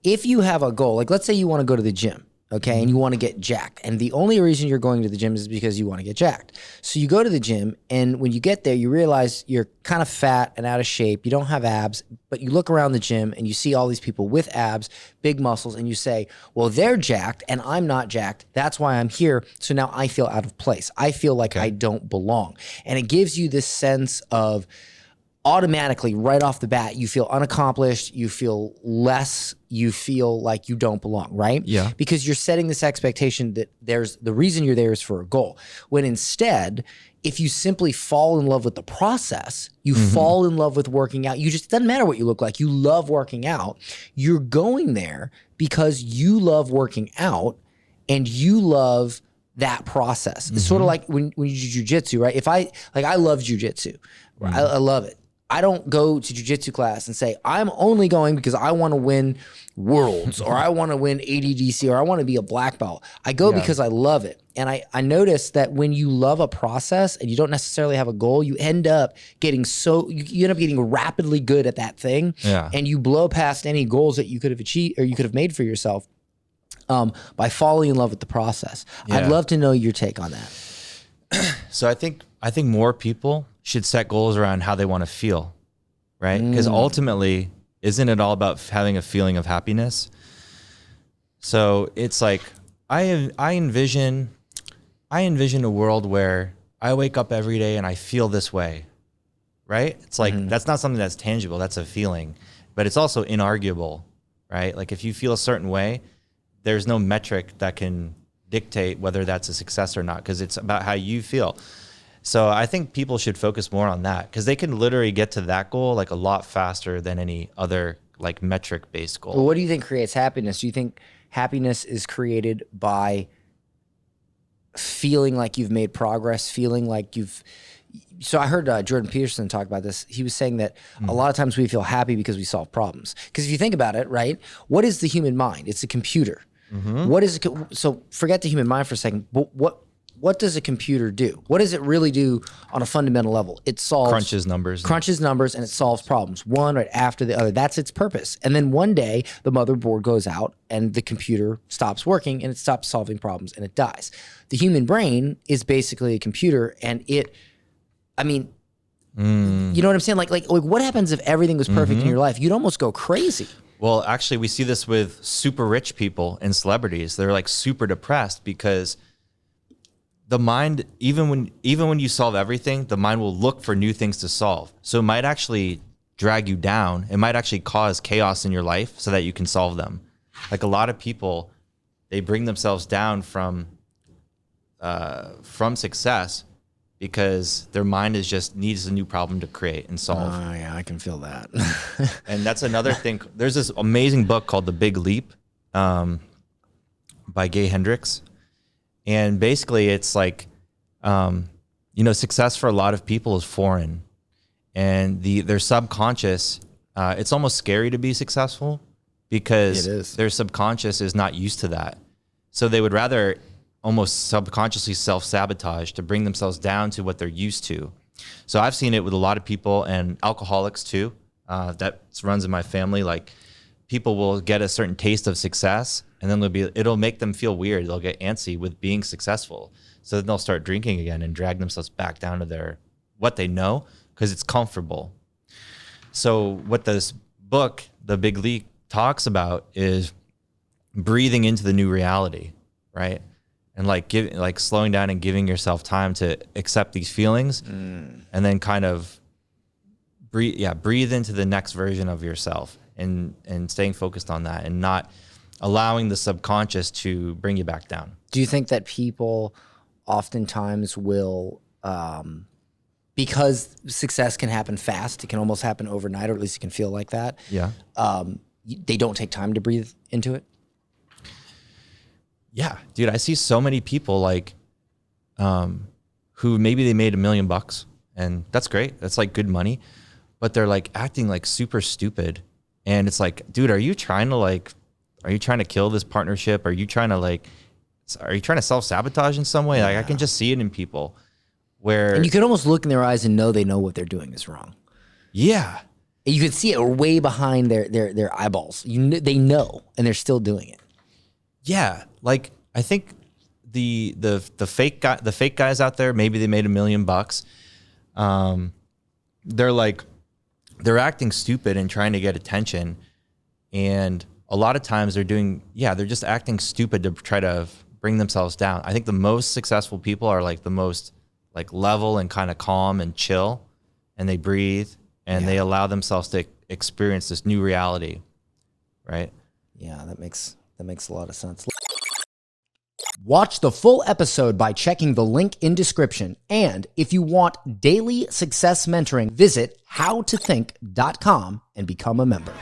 if you have a goal, like let's say you want to go to the gym, okay, and you want to get jacked, and the only reason you're going to the gym is because you want to get jacked. So you go to the gym, and when you get there, you realize you're kind of fat and out of shape. You don't have abs, but you look around the gym and you see all these people with abs, big muscles, and you say, well, they're jacked and I'm not jacked. That's why I'm here. So now I feel out of place. I feel like I don't belong. And it gives you this sense of automatically right off the bat, you feel unaccomplished, you feel less, you feel like you don't belong, right? Yeah. Because you're setting this expectation that the reason you're there is for a goal. When instead, if you simply fall in love with the process, you fall in love with working out, it doesn't matter what you look like, you love working out, you're going there because you love working out and you love that process. It's sort of like when you do jujitsu, right? I love jujitsu, right? I love it. I don't go to jujitsu class and say, I'm only going because I want to win worlds or I want to win ADDC or I want to be a black belt. I go because I love it. And I noticed that when you love a process and you don't necessarily have a goal, you end up getting you end up getting rapidly good at that thing. Yeah. And you blow past any goals that you could have achieved or you could have made for yourself by falling in love with the process. Yeah. I'd love to know your take on that. So I think more people should set goals around how they want to feel, right? Because ultimately, isn't it all about having a feeling of happiness? So it's like I envision a world where I wake up every day and I feel this way, right? It's like that's not something that's tangible, that's a feeling, but it's also inarguable, right? Like if you feel a certain way, there's no metric that can dictate whether that's a success or not, because it's about how you feel. So I think people should focus more on that because they can literally get to that goal like a lot faster than any other like metric-based goal. Well, what do you think creates happiness? Do you think happiness is created by feeling like you've made progress, feeling like so I heard Jordan Peterson talk about this. He was saying that a lot of times we feel happy because we solve problems. Because if you think about it, right, what is the human mind? It's a computer. What is so forget the human mind for a second, but what does a computer do? What does it really do on a fundamental level? It crunches numbers and it solves problems one right after the other. That's its purpose. And then one day the motherboard goes out and the computer stops working and it stops solving problems and it dies. The human brain is basically a computer and you know what I'm saying? Like what happens if everything was perfect in your life? You'd almost go crazy. Well, actually we see this with super rich people and celebrities. They're like super depressed because the mind, even when you solve everything, the mind will look for new things to solve. So it might actually drag you down. It might actually cause chaos in your life so that you can solve them. Like a lot of people, they bring themselves down from success because their mind needs a new problem to create and solve. Oh yeah, I can feel that. And that's another thing. There's this amazing book called The Big Leap by Gay Hendricks. And basically it's like, success for a lot of people is foreign and their subconscious, it's almost scary to be successful because their subconscious is not used to that. So they would rather almost subconsciously self-sabotage to bring themselves down to what they're used to. So I've seen it with a lot of people and alcoholics too. That runs in my family. Like people will get a certain taste of success and then it'll make them feel weird. They'll get antsy with being successful. So then they'll start drinking again and drag themselves back down to what they know because it's comfortable. So what this book, The Big Leap, talks about is breathing into the new reality, right? And like slowing down and giving yourself time to accept these feelings and then kind of breathe into the next version of yourself and staying focused on that and not allowing the subconscious to bring you back down. Do you think that people oftentimes will, because success can happen fast, it can almost happen overnight, or at least it can feel like that. Yeah. They don't take time to breathe into it? Yeah, dude, I see so many people like, who maybe they made $1 million and that's great. That's like good money, but they're like acting like super stupid. And it's like, dude, are you trying to kill this partnership? Are you trying to self-sabotage in some way? Like I can just see it in people and you can almost look in their eyes and know they know what they're doing is wrong. Yeah. You could see it way behind their eyeballs. They know, and they're still doing it. Yeah, like I think the fake guys out there, maybe they made $1 million. They're acting stupid and trying to get attention, and a lot of times they're just acting stupid to try to bring themselves down. I think the most successful people are like the most like level and kind of calm and chill, and they breathe and they allow themselves to experience this new reality, right? Yeah, that makes a lot of sense. Watch the full episode by checking the link in description. And if you want daily success mentoring, visit howtothink.com and become a member.